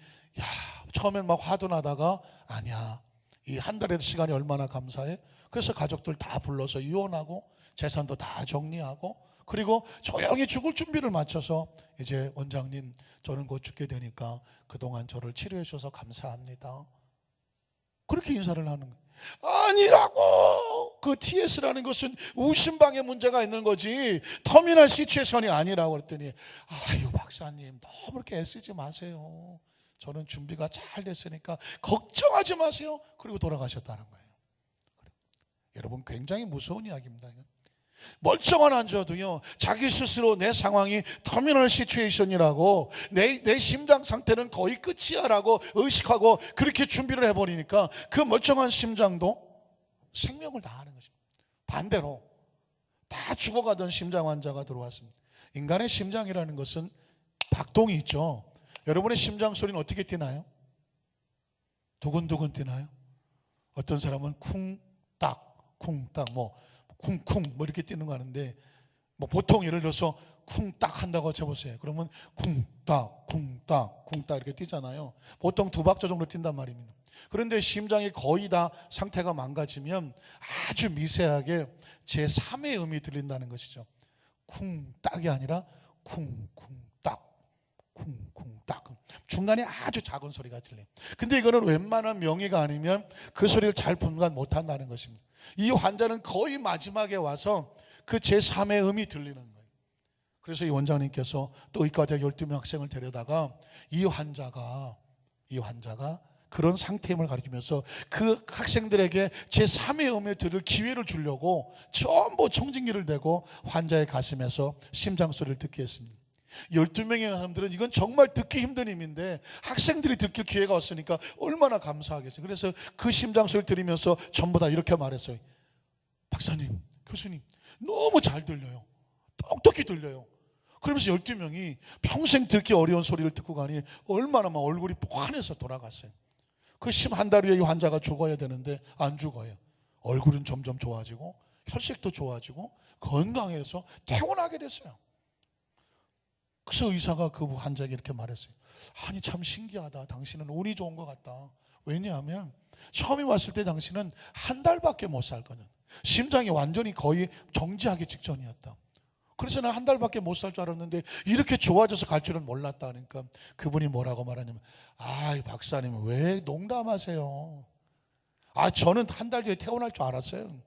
처음엔 막 화도 나다가 아니야. 이 한 달의 시간이 얼마나 감사해. 그래서 가족들 다 불러서 이혼하고 재산도 다 정리하고 그리고 조용히 죽을 준비를 마쳐서 이제 원장님 저는 곧 죽게 되니까 그동안 저를 치료해 주셔서 감사합니다. 그렇게 인사를 하는 거예요. 아니라고. 그 TS라는 것은 우심방에 문제가 있는 거지 터미널 시츄에이션이 아니라고 그랬더니 아유 박사님 너무 그렇게 애쓰지 마세요. 저는 준비가 잘 됐으니까 걱정하지 마세요. 그리고 돌아가셨다는 거예요. 여러분 굉장히 무서운 이야기입니다. 멀쩡한 환자도요, 자기 스스로 내 상황이 터미널 시츄에이션이라고, 내 심장 상태는 거의 끝이야 라고 의식하고 그렇게 준비를 해버리니까 그 멀쩡한 심장도 생명을 다하는 것입니다. 반대로 다 죽어가던 심장 환자가 들어왔습니다. 인간의 심장이라는 것은 박동이 있죠. 여러분의 심장 소리는 어떻게 뛰나요? 두근두근 뛰나요? 어떤 사람은 쿵딱 쿵딱 쿵쿵 이렇게 뛰는 거 하는데, 보통 예를 들어서 쿵딱 한다고 쳐보세요. 그러면 쿵딱 쿵딱 쿵딱 이렇게 뛰잖아요. 보통 2박자 정도 뛴단 말입니다. 그런데 심장이 거의 다 상태가 망가지면 아주 미세하게 제3의 음이 들린다는 것이죠. 쿵딱이 아니라 쿵쿵딱 쿵쿵딱, 중간에 아주 작은 소리가 들려요. 근데 이거는 웬만한 명의가 아니면 그 소리를 잘 분간 못한다는 것입니다. 이 환자는 거의 마지막에 와서 그 제3의 음이 들리는 거예요. 그래서 이 원장님께서 또 의과대학 12명 학생을 데려다가 이 환자가 그런 상태임을 가르치면서 그 학생들에게 제3의 음을 들을 기회를 주려고 전부 청진기를 대고 환자의 가슴에서 심장 소리를 듣게 했습니다. 12명의 사람들은 이건 정말 듣기 힘든 힘인데 학생들이 듣길 기회가 왔으니까 얼마나 감사하겠어요. 그래서 그 심장 소리를 들으면서 전부 다 이렇게 말했어요. 박사님, 교수님, 너무 잘 들려요. 똑똑히 들려요. 그러면서 12명이 평생 듣기 어려운 소리를 듣고 가니 얼마나 막 얼굴이 환해서 돌아갔어요. 그 한 달 후에 이 환자가 죽어야 되는데 안 죽어요. 얼굴은 점점 좋아지고 혈색도 좋아지고 건강해서 퇴원하게 됐어요. 그래서 의사가 그 환자에게 이렇게 말했어요. 아니, 참 신기하다. 당신은 운이 좋은 것 같다. 왜냐하면 처음에 왔을 때 당신은 한 달밖에 못 살거든. 심장이 완전히 거의 정지하기 직전이었다. 그래서 난 한 달밖에 못 살 줄 알았는데 이렇게 좋아져서 갈 줄은 몰랐다 하니까 그분이 뭐라고 말하냐면, 아, 박사님 왜 농담하세요? 저는 한 달 뒤에 퇴원할 줄 알았어요.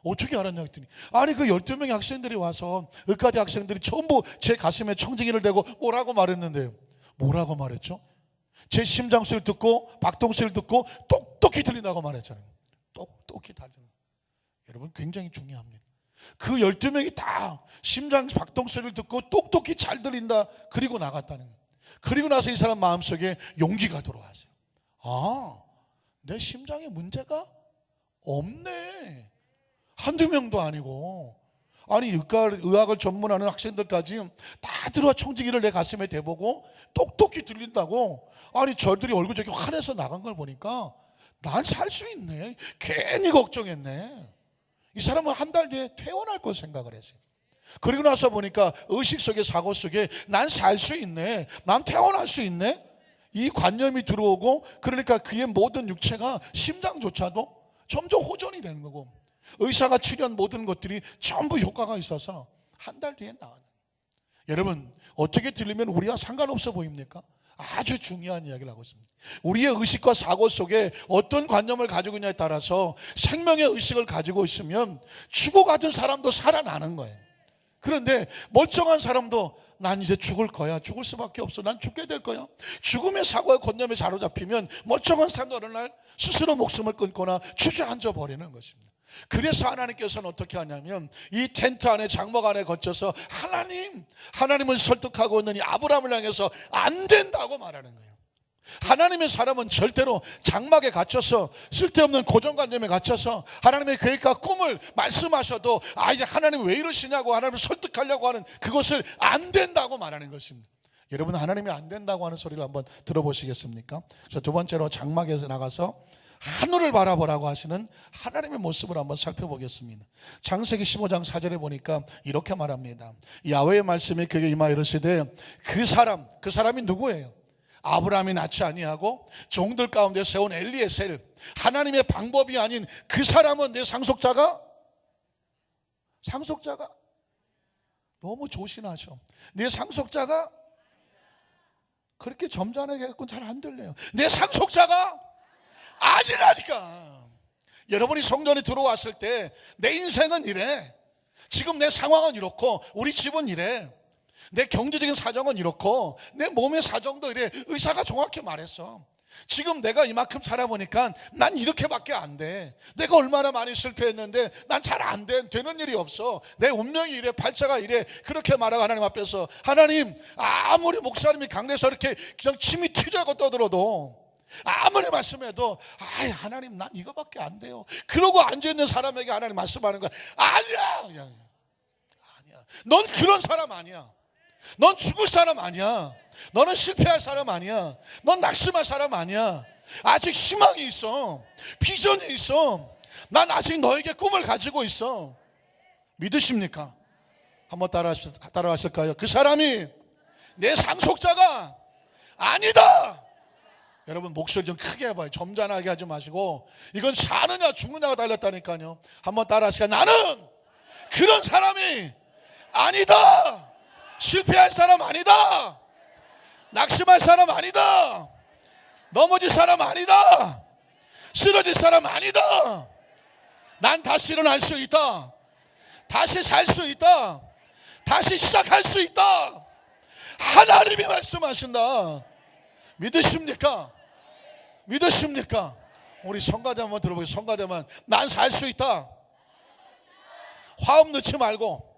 어떻게 알았냐 했더니, 아니 그 12명의 학생들이 와서 의과대 학생들이 전부 제 가슴에 청진기를 대고 뭐라고 말했는데요. 뭐라고 말했죠? 제 심장 소리를 듣고 박동 소리를 듣고 똑똑히 들린다고 말했잖아요. 똑똑히 다 들린다. 여러분, 굉장히 중요합니다. 그 12명이 다 심장 박동 소리를 듣고 똑똑히 잘 들린다 그리고 나갔다는 거예요. 그리고 나서 이 사람 마음속에 용기가 들어왔어요. 내 심장에 문제가 없네. 한두 명도 아니고, 아니 의학을 전문하는 학생들까지 다 들어와 청진기를 내 가슴에 대보고 똑똑히 들린다고. 아니 저들이 얼굴 저렇게 환해서 나간 걸 보니까 난 살 수 있네. 괜히 걱정했네. 이 사람은 한 달 뒤에 퇴원할 걸 생각을 했어요. 그리고 나서 보니까 의식 속에 사고 속에 난 살 수 있네, 난 퇴원할 수 있네, 이 관념이 들어오고, 그러니까 그의 모든 육체가 심장조차도 점점 호전이 되는 거고, 의사가 치료한 모든 것들이 전부 효과가 있어서 한 달 뒤에 나아요. 여러분, 어떻게 들리면 우리와 상관없어 보입니까? 아주 중요한 이야기를 하고 있습니다. 우리의 의식과 사고 속에 어떤 관념을 가지고 있냐에 따라서 생명의 의식을 가지고 있으면 죽어가던 사람도 살아나는 거예요. 그런데 멀쩡한 사람도 난 이제 죽을 거야, 죽을 수밖에 없어, 난 죽게 될 거야, 죽음의 사고와 관념에 사로잡히면 멀쩡한 사람도 어느 날 스스로 목숨을 끊거나 주저앉아 버리는 것입니다. 그래서 하나님께서는 어떻게 하냐면 이 텐트 안에, 장막 안에 거쳐서 하나님을 설득하고 있는 이 아브라함을 향해서 안 된다고 말하는 거예요. 하나님의 사람은 절대로 장막에 갇혀서 쓸데없는 고정관념에 갇혀서 하나님의 계획과 꿈을 말씀하셔도 이제 하나님 왜 이러시냐고 하나님을 설득하려고 하는 그것을 안 된다고 말하는 것입니다. 여러분, 하나님이 안 된다고 하는 소리를 한번 들어보시겠습니까? 그래서 두 번째로 장막에서 나가서 하늘을 바라보라고 하시는 하나님의 모습을 한번 살펴보겠습니다. 창세기 15장 4절에 보니까 이렇게 말합니다. 야훼의 말씀이 그에게 임하여 이르시되 그 사람이 누구예요? 아브라함이 낳지 아니하고 종들 가운데 세운 엘리에셀, 하나님의 방법이 아닌 그 사람은 내 상속자가 너무 조신하셔. 내 상속자가 그렇게 점잖게 해갖고 잘 안 들려요. 내 상속자가 아니라니까. 여러분이 성전에 들어왔을 때 내 인생은 이래, 지금 내 상황은 이렇고, 우리 집은 이래, 내 경제적인 사정은 이렇고, 내 몸의 사정도 이래. 의사가 정확히 말했어. 지금 내가 이만큼 살아보니까 난 이렇게밖에 안 돼. 내가 얼마나 많이 실패했는데 난 잘 안 되는 일이 없어. 내 운명이 이래, 팔자가 이래. 그렇게 말하고 하나님 앞에서, 하나님, 아무리 목사님이 강대에서 이렇게 그냥 침이 튀자고 떠들어도, 아무리 말씀해도, 하나님, 난 이거밖에 안 돼요. 그러고 앉아있는 사람에게 하나님 말씀하는 거야. 아니야. 넌 그런 사람 아니야. 넌 죽을 사람 아니야. 너는 실패할 사람 아니야. 넌 낙심할 사람 아니야. 아직 희망이 있어. 비전이 있어. 난 아직 너에게 꿈을 가지고 있어. 믿으십니까? 한번 따라하실까요? 그 사람이 내 상속자가 아니다. 여러분, 목소리 좀 크게 해봐요. 점잖하게 하지 마시고, 이건 사느냐 죽느냐가 달렸다니까요. 한번 따라하실까요? 나는 그런 사람이 아니다. 실패할 사람 아니다. 낙심할 사람 아니다. 넘어질 사람 아니다. 쓰러질 사람 아니다. 난 다시 일어날 수 있다. 다시 살 수 있다. 다시 시작할 수 있다. 하나님이 말씀하신다. 믿으십니까? 믿으십니까? 우리 성가대 한번 들어보세요. 성가대만, 난 살 수 있다. 화음 넣지 말고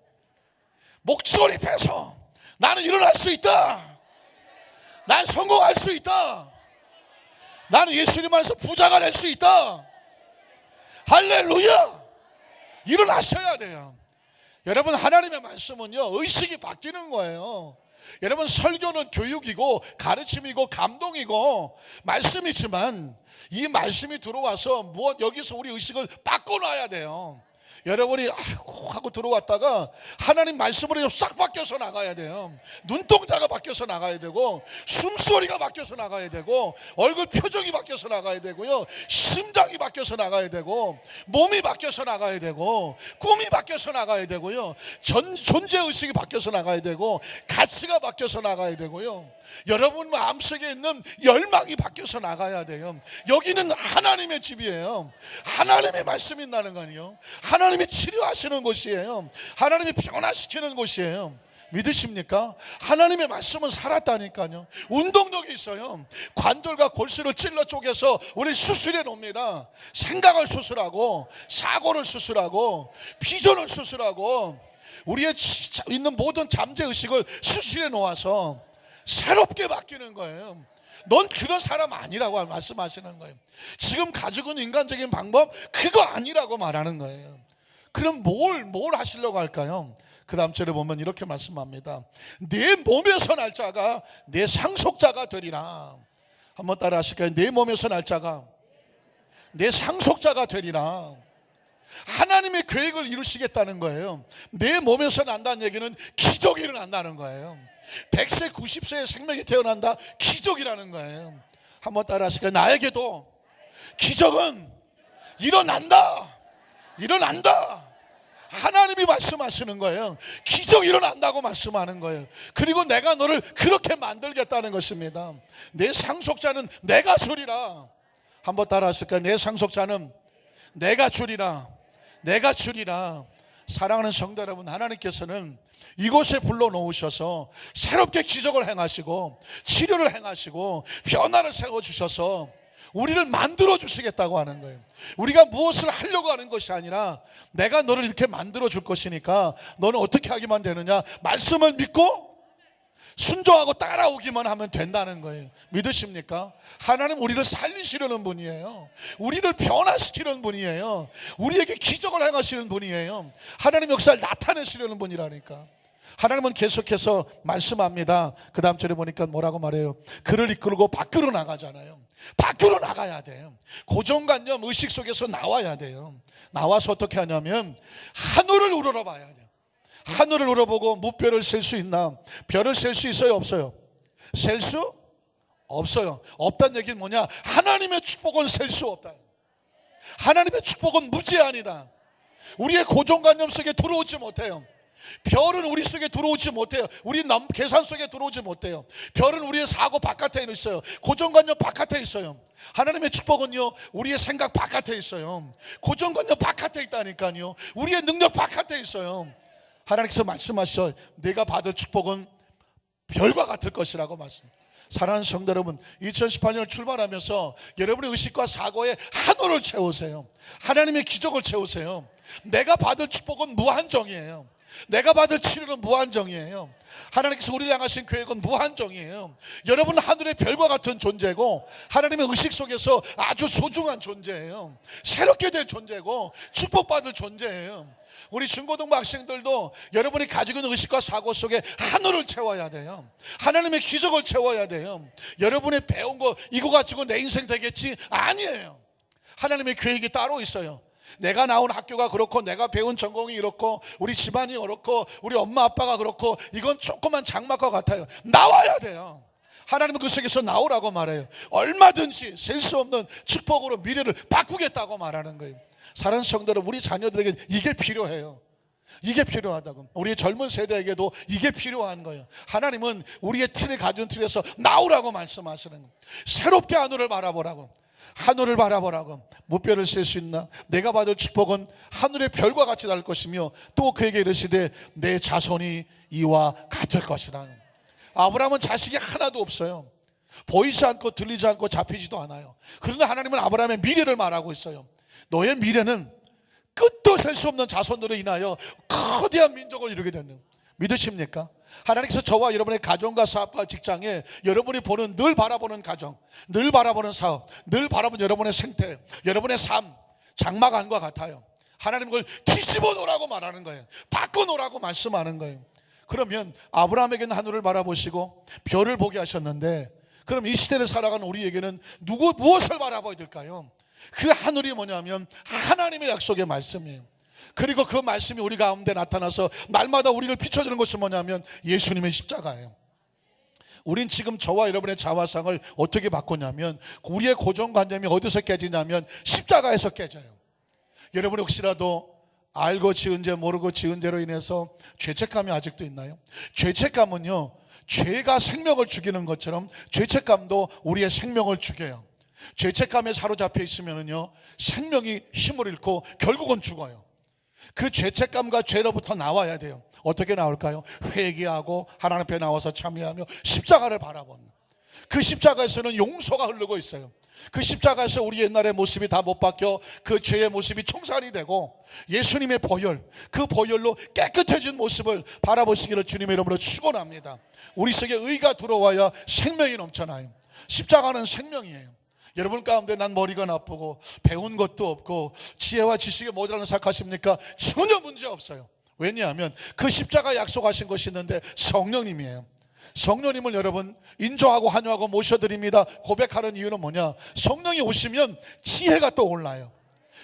목소리 빼서, 나는 일어날 수 있다. 난 성공할 수 있다. 나는 예수님 안에서 부자가 될 수 있다. 할렐루야. 일어나셔야 돼요. 여러분, 하나님의 말씀은요, 의식이 바뀌는 거예요. 여러분, 설교는 교육이고 가르침이고 감동이고 말씀이지만, 이 말씀이 들어와서 여기서 우리 의식을 바꿔놔야 돼요. 여러분이 하고 들어왔다가 하나님 말씀으로 싹 바뀌어서 나가야 돼요. 눈동자가 바뀌어서 나가야 되고, 숨소리가 바뀌어서 나가야 되고, 얼굴 표정이 바뀌어서 나가야 되고요, 심장이 바뀌어서 나가야 되고, 몸이 바뀌어서 나가야 되고, 꿈이 바뀌어서 나가야 되고요, 존재의식이 바뀌어서 나가야 되고, 가치가 바뀌어서 나가야 되고요, 여러분 마음속에 있는 열망이 바뀌어서 나가야 돼요. 여기는 하나님의 집이에요. 하나님의 말씀이 있다는 거 아니에요. 하나님이 치료하시는 곳이에요. 하나님이 변화시키는 곳이에요. 믿으십니까? 하나님의 말씀은 살았다니까요. 운동력이 있어요. 관절과 골수를 찔러 쪼개서 우리 수술해 놓습니다. 생각을 수술하고, 사고를 수술하고, 비전을 수술하고, 우리의 있는 모든 잠재의식을 수술해 놓아서 새롭게 바뀌는 거예요. 넌 그런 사람 아니라고 말씀하시는 거예요. 지금 가지고 있는 인간적인 방법, 그거 아니라고 말하는 거예요. 그럼 뭘 하시려고 할까요? 그 다음 절에 보면 이렇게 말씀합니다. 내 몸에서 날 자가 내 상속자가 되리라. 한번 따라 하실까요? 내 몸에서 날 자가 내 상속자가 되리라. 하나님의 계획을 이루시겠다는 거예요. 내 몸에서 난다는 얘기는 기적이 일어난다는 거예요. 100세 90세의 생명이 태어난다, 기적이라는 거예요. 한번 따라 하실까요? 나에게도 기적은 일어난다. 하나님이 말씀하시는 거예요. 기적이 일어난다고 말씀하는 거예요. 그리고 내가 너를 그렇게 만들겠다는 것입니다. 내 상속자는 내가 주리라. 한번 따라 하실까요? 내 상속자는 내가 주리라. 사랑하는 성도 여러분, 하나님께서는 이곳에 불러놓으셔서 새롭게 기적을 행하시고, 치료를 행하시고, 변화를 세워주셔서 우리를 만들어 주시겠다고 하는 거예요. 우리가 무엇을 하려고 하는 것이 아니라, 내가 너를 이렇게 만들어 줄 것이니까 너는 어떻게 하기만 되느냐? 말씀을 믿고 순종하고 따라오기만 하면 된다는 거예요. 믿으십니까? 하나님 우리를 살리시려는 분이에요. 우리를 변화시키는 분이에요. 우리에게 기적을 행하시는 분이에요. 하나님 역사를 나타내시려는 분이라니까. 하나님은 계속해서 말씀합니다. 그 다음 절에 보니까 뭐라고 말해요? 그를 이끌고 밖으로 나가잖아요. 밖으로 나가야 돼요. 고정관념 의식 속에서 나와야 돼요. 나와서 어떻게 하냐면 하늘을 우러러봐야 돼요. 하늘을 우러보고 무별을 셀 수 있나? 별을 셀 수 있어요? 없어요? 셀 수 없어요. 없다는 얘기는 뭐냐? 하나님의 축복은 셀 수 없다. 하나님의 축복은 무제한이다. 우리의 고정관념 속에 들어오지 못해요. 별은 우리 속에 들어오지 못해요. 우리 계산 속에 들어오지 못해요. 별은 우리의 사고 바깥에 있어요. 고정관념 바깥에 있어요. 하나님의 축복은요, 우리의 생각 바깥에 있어요. 고정관념 바깥에 있다니까요. 우리의 능력 바깥에 있어요. 하나님께서 말씀하셔, 내가 받을 축복은 별과 같을 것이라고 말씀합니다. 사랑하는 성도 여러분, 2018년을 출발하면서 여러분의 의식과 사고에 한우를 채우세요. 하나님의 기적을 채우세요. 내가 받을 축복은 무한정이에요. 내가 받을 치료는 무한정이에요. 하나님께서 우리를 향하신 계획은 무한정이에요. 여러분은 하늘의 별과 같은 존재고 하나님의 의식 속에서 아주 소중한 존재예요. 새롭게 될 존재고 축복받을 존재예요. 우리 중고등부 학생들도 여러분이 가지고 있는 의식과 사고 속에 하늘을 채워야 돼요. 하나님의 기적을 채워야 돼요. 여러분이 배운 거 이거 가지고 내 인생 되겠지? 아니에요. 하나님의 계획이 따로 있어요. 내가 나온 학교가 그렇고 내가 배운 전공이 이렇고 우리 집안이 그렇고 우리 엄마 아빠가 그렇고 이건 조그만 장막과 같아요. 나와야 돼요. 하나님은 그 속에서 나오라고 말해요. 얼마든지 셀 수 없는 축복으로 미래를 바꾸겠다고 말하는 거예요. 사랑하는 성도들, 우리 자녀들에게 이게 필요해요. 이게 필요하다고. 우리 젊은 세대에게도 이게 필요한 거예요. 하나님은 우리의 틀에 가진 틀에서 나오라고 말씀하시는 거예요. 새롭게 하늘을 바라보라고. 하늘을 바라보라고. 무뼈를 셀 수 있나? 내가 받을 축복은 하늘의 별과 같이 날 것이며 또 그에게 이르시되 내 자손이 이와 같을 것이다. 아브라함은 자식이 하나도 없어요. 보이지 않고 들리지 않고 잡히지도 않아요. 그런데 하나님은 아브라함의 미래를 말하고 있어요. 너의 미래는 끝도 셀 수 없는 자손으로 인하여 거대한 민족을 이루게 되는, 믿으십니까? 하나님께서 저와 여러분의 가정과 사업과 직장에 여러분이 보는, 늘 바라보는 가정, 늘 바라보는 사업, 늘 바라보는 여러분의 생태, 여러분의 삶, 장막안과 같아요. 하나님 그걸 뒤집어 놓으라고 말하는 거예요. 바꿔 놓으라고 말씀하는 거예요. 그러면 아브라함에게는 하늘을 바라보시고 별을 보게 하셨는데, 그럼 이 시대를 살아가는 우리에게는 무엇을 바라봐야 될까요? 그 하늘이 뭐냐면 하나님의 약속의 말씀이에요. 그리고 그 말씀이 우리 가운데 나타나서 날마다 우리를 비춰주는 것이 뭐냐면 예수님의 십자가예요. 우린 지금 저와 여러분의 자화상을 어떻게 바꾸냐면, 우리의 고정관념이 어디서 깨지냐면 십자가에서 깨져요. 여러분 혹시라도 알고 지은 죄 모르고 지은 죄로 인해서 죄책감이 아직도 있나요? 죄책감은요, 죄가 생명을 죽이는 것처럼 죄책감도 우리의 생명을 죽여요. 죄책감에 사로잡혀 있으면요 생명이 힘을 잃고 결국은 죽어요. 그 죄책감과 죄로부터 나와야 돼요. 어떻게 나올까요? 회개하고 하나님 앞에 나와서 참여하며 십자가를 바라보는, 그 십자가에서는 용서가 흐르고 있어요. 그 십자가에서 우리 옛날의 모습이 다 못 바뀌어 그 죄의 모습이 청산이 되고 예수님의 보혈, 그 보혈로 깨끗해진 모습을 바라보시기를 주님의 이름으로 축원합니다. 우리 속에 의가 들어와야 생명이 넘쳐나요. 십자가는 생명이에요. 여러분 가운데 난 머리가 나쁘고 배운 것도 없고 지혜와 지식에 모자라는 생각하십니까? 전혀 문제 없어요. 왜냐하면 그 십자가 약속하신 것이 있는데 성령님이에요. 성령님을 여러분 인정하고 환영하고 모셔드립니다. 고백하는 이유는 뭐냐? 성령이 오시면 지혜가 떠올라요.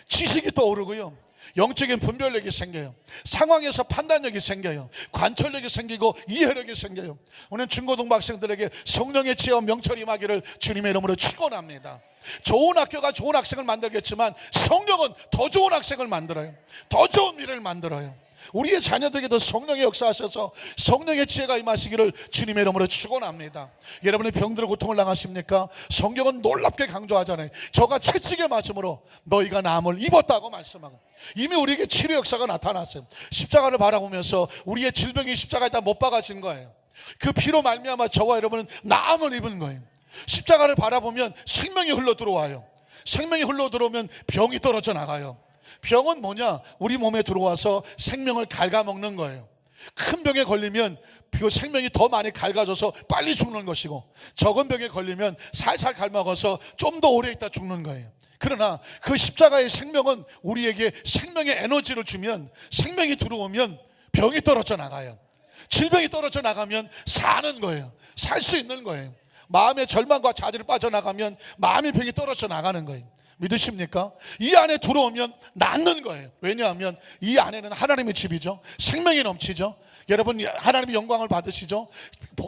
지식이 떠오르고요, 영적인 분별력이 생겨요. 상황에서 판단력이 생겨요. 관철력이 생기고 이해력이 생겨요. 오늘 중고등부 학생들에게 성령의 지혜와 명철이 임하기를 주님의 이름으로 축원합니다. 좋은 학교가 좋은 학생을 만들겠지만 성령은 더 좋은 학생을 만들어요. 더 좋은 미래를 만들어요. 우리의 자녀들에게도 성령의 역사하셔서 성령의 지혜가 임하시기를 주님의 이름으로 축원합니다. 여러분의 병들어 고통을 당하십니까? 성경은 놀랍게 강조하잖아요. 저가 채찍에 맞음으로 너희가 나음을 입었다고 말씀하고, 이미 우리에게 치료 역사가 나타났어요. 십자가를 바라보면서 우리의 질병이 십자가에 다 못 박아진 거예요. 그 피로 말미암아 저와 여러분은 나음을 입은 거예요. 십자가를 바라보면 생명이 흘러 들어와요. 생명이 흘러 들어오면 병이 떨어져 나가요. 병은 뭐냐? 우리 몸에 들어와서 생명을 갉아먹는 거예요. 큰 병에 걸리면 그 생명이 더 많이 갉아져서 빨리 죽는 것이고, 적은 병에 걸리면 살살 갉아먹어서 좀 더 오래 있다 죽는 거예요. 그러나 그 십자가의 생명은 우리에게 생명의 에너지를 주면, 생명이 들어오면 병이 떨어져 나가요. 질병이 떨어져 나가면 사는 거예요. 살 수 있는 거예요. 마음의 절망과 좌절이 빠져나가면 마음의 병이 떨어져 나가는 거예요. 믿으십니까? 이 안에 들어오면 낫는 거예요. 왜냐하면 이 안에는 하나님의 집이죠. 생명이 넘치죠. 여러분 하나님의 영광을 받으시죠.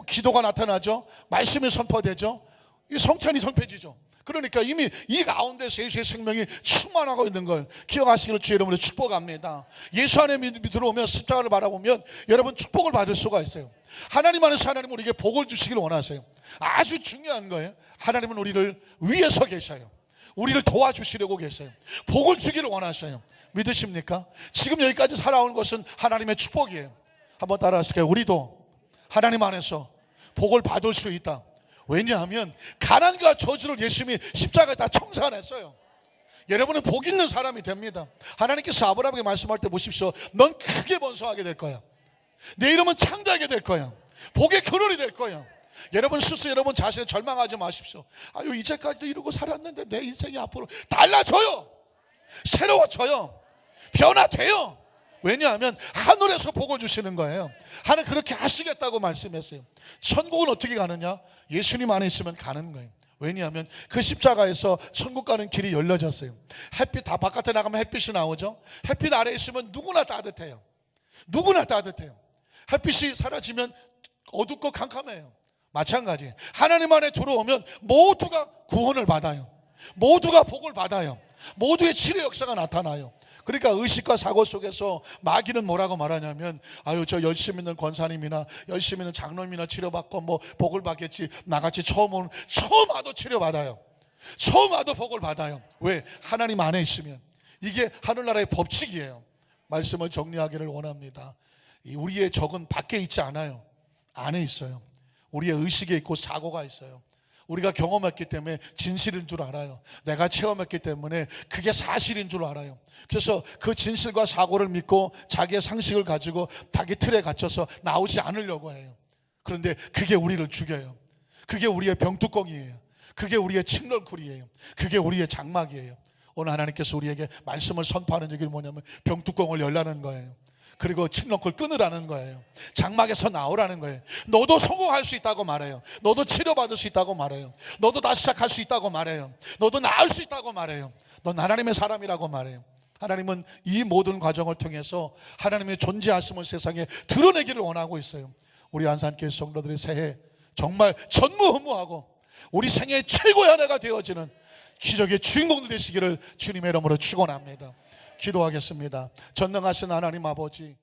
기도가 나타나죠. 말씀이 선포되죠. 이 성찬이 선포되죠. 그러니까 이미 이 가운데 세수의 생명이 충만하고 있는 걸 기억하시기를 주의 이름으로 축복합니다. 예수 안에 들어오면 십자가를 바라보면 여러분 축복을 받을 수가 있어요. 하나님 안에서 하나님은 우리에게 복을 주시기를 원하세요. 아주 중요한 거예요. 하나님은 우리를 위에서 계셔요. 우리를 도와주시려고 계세요. 복을 주기를 원하셔요. 믿으십니까? 지금 여기까지 살아온 것은 하나님의 축복이에요. 한번 따라하실게요. 우리도 하나님 안에서 복을 받을 수 있다. 왜냐하면 가난과 저주를 예수님이 십자가에 다 청산했어요. 여러분은 복 있는 사람이 됩니다. 하나님께서 아브라함에게 말씀할 때 보십시오. 넌 크게 번성하게 될 거야. 내 이름은 창대하게 될 거야. 복의 근원이 될 거야. 여러분 스스로 여러분 자신을 절망하지 마십시오. 아유, 이제까지도 이러고 살았는데 내 인생이 앞으로 달라져요. 새로워져요. 변화돼요. 왜냐하면 하늘에서 복을 주시는 거예요. 하늘 그렇게 하시겠다고 말씀했어요. 천국은 어떻게 가느냐? 예수님 안에 있으면 가는 거예요. 왜냐하면 그 십자가에서 천국 가는 길이 열려졌어요. 햇빛 다 바깥에 나가면 햇빛이 나오죠. 햇빛 아래에 있으면 누구나 따뜻해요. 누구나 따뜻해요. 햇빛이 사라지면 어둡고 캄캄해요. 마찬가지. 하나님 안에 들어오면 모두가 구원을 받아요. 모두가 복을 받아요. 모두의 치료 역사가 나타나요. 그러니까 의식과 사고 속에서 마귀는 뭐라고 말하냐면, 아유, 저 열심히 있는 권사님이나 열심히 있는 장로님이나 치료받고 뭐 복을 받겠지. 나같이 처음 와도 치료받아요. 처음 와도 복을 받아요. 왜? 하나님 안에 있으면. 이게 하늘나라의 법칙이에요. 말씀을 정리하기를 원합니다. 우리의 적은 밖에 있지 않아요. 안에 있어요. 우리의 의식에 있고 사고가 있어요. 우리가 경험했기 때문에 진실인 줄 알아요. 내가 체험했기 때문에 그게 사실인 줄 알아요. 그래서 그 진실과 사고를 믿고 자기의 상식을 가지고 자기 틀에 갇혀서 나오지 않으려고 해요. 그런데 그게 우리를 죽여요. 그게 우리의 병뚜껑이에요. 그게 우리의 칡렁쿨이에요. 그게 우리의 장막이에요. 오늘 하나님께서 우리에게 말씀을 선포하는 얘기는 뭐냐면 병뚜껑을 열라는 거예요. 그리고 칡렁쿨 끊으라는 거예요. 장막에서 나오라는 거예요. 너도 성공할 수 있다고 말해요. 너도 치료받을 수 있다고 말해요. 너도 다시 시작할 수 있다고 말해요. 너도 나을 수 있다고 말해요. 넌 하나님의 사람이라고 말해요. 하나님은 이 모든 과정을 통해서 하나님의 존재하심을 세상에 드러내기를 원하고 있어요. 우리 안산교회 성도들의 새해 정말 전무후무하고 우리 생애 최고의 한 해가 되어지는 기적의 주인공들 되시기를 주님의 이름으로 축원합니다. 기도하겠습니다. 전능하신 하나님 아버지,